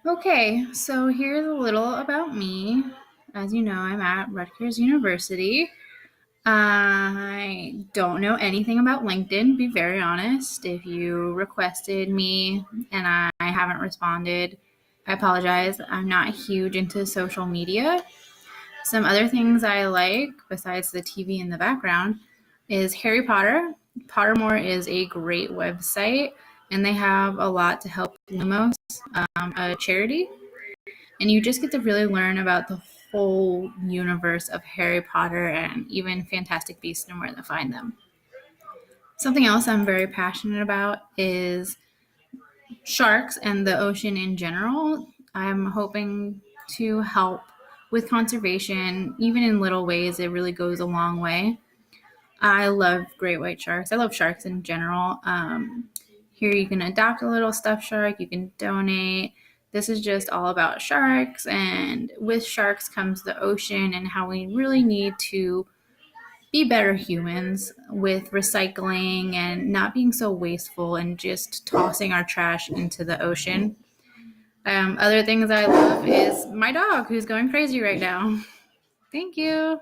Okay, so here's a little about me. As you know, I'm at Rutgers University. I don't know anything about LinkedIn, to be very honest. If you requested me and I haven't responded, I apologize. I'm not huge into social media. Some other things I like, besides the TV in the background, is Harry Potter. Pottermore is a great website, and they have a lot to help Lumos, a charity. And you just get to really learn about the whole universe of Harry Potter and even Fantastic Beasts and where to find them. Something else I'm very passionate about is sharks and the ocean in general. I'm hoping to help with conservation, even in little ways. It really goes a long way. I love great white sharks. I love sharks in general. Here you can adopt a little stuffed shark, you can donate. This is just all about sharks, and with sharks comes the ocean and how we really need to be better humans with recycling and not being so wasteful and just tossing our trash into the ocean. Other things I love is my dog who's going crazy right now. Thank you.